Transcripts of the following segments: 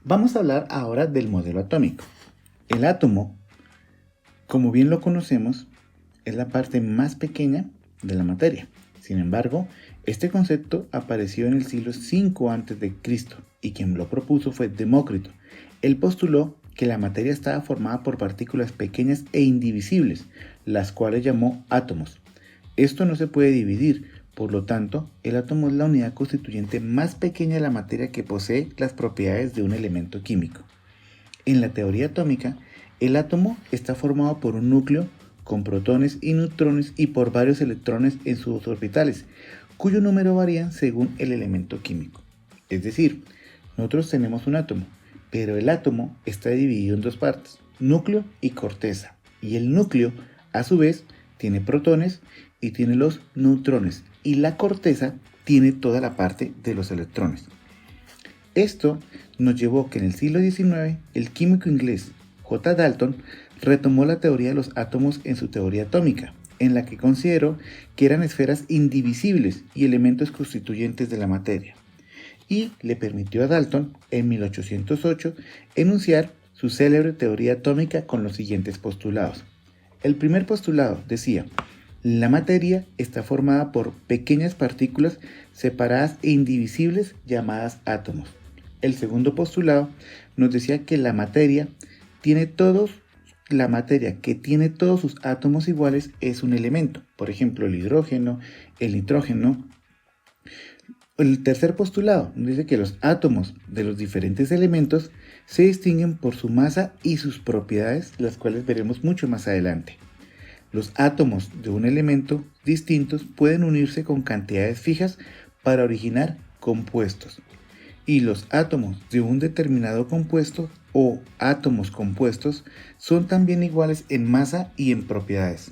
Vamos a hablar ahora del modelo atómico. El átomo, como bien lo conocemos, es la parte más pequeña de la materia. Sin embargo, este concepto apareció en el siglo V a.C. y quien lo propuso fue Demócrito. Él postuló que la materia estaba formada por partículas pequeñas e indivisibles, las cuales llamó átomos. Esto no se puede dividir, por lo tanto, el átomo es la unidad constituyente más pequeña de la materia que posee las propiedades de un elemento químico. En la teoría atómica, el átomo está formado por un núcleo con protones y neutrones y por varios electrones en sus orbitales, cuyo número varía según el elemento químico. Es decir, nosotros tenemos un átomo, pero el átomo está dividido en dos partes, núcleo y corteza, y el núcleo, a su vez, tiene protones y tiene los neutrones, y la corteza tiene toda la parte de los electrones. Esto nos llevó que en el siglo XIX el químico inglés J. Dalton retomó la teoría de los átomos en su teoría atómica, en la que consideró que eran esferas indivisibles y elementos constituyentes de la materia, y le permitió a Dalton, en 1808, enunciar su célebre teoría atómica con los siguientes postulados. El primer postulado decía: la materia está formada por pequeñas partículas separadas e indivisibles llamadas átomos. El segundo postulado nos decía que la materia que tiene todos sus átomos iguales es un elemento, por ejemplo el hidrógeno, el nitrógeno. El tercer postulado nos dice que los átomos de los diferentes elementos se distinguen por su masa y sus propiedades, las cuales veremos mucho más adelante. Los átomos de un elemento distintos pueden unirse con cantidades fijas para originar compuestos. Y los átomos de un determinado compuesto o átomos compuestos son también iguales en masa y en propiedades.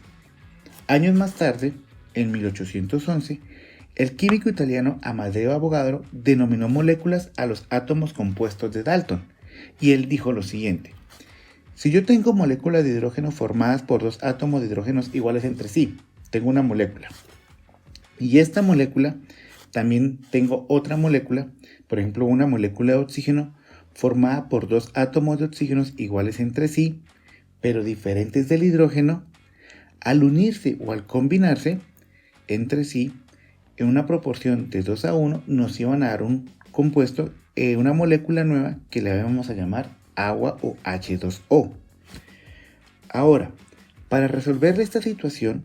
Años más tarde, en 1811, el químico italiano Amadeo Avogadro denominó moléculas a los átomos compuestos de Dalton, y él dijo lo siguiente: si yo tengo moléculas de hidrógeno formadas por dos átomos de hidrógenos iguales entre sí, tengo una molécula. Y esta molécula, también tengo otra molécula, por ejemplo una molécula de oxígeno formada por dos átomos de oxígenos iguales entre sí, pero diferentes del hidrógeno. Al unirse o al combinarse entre sí en una proporción de 2:1, nos iban a dar un compuesto, una molécula nueva que le vamos a llamar agua o H2O. Ahora, para resolver esta situación,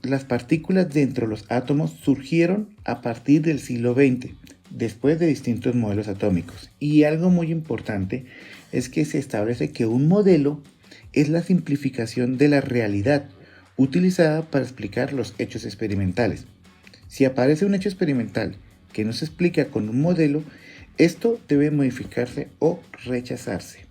las partículas dentro de los átomos surgieron a partir del siglo XX, después de distintos modelos atómicos. Y algo muy importante es que se establece que un modelo es la simplificación de la realidad utilizada para explicar los hechos experimentales. Si aparece un hecho experimental que no se explica con un modelo, esto debe modificarse o rechazarse.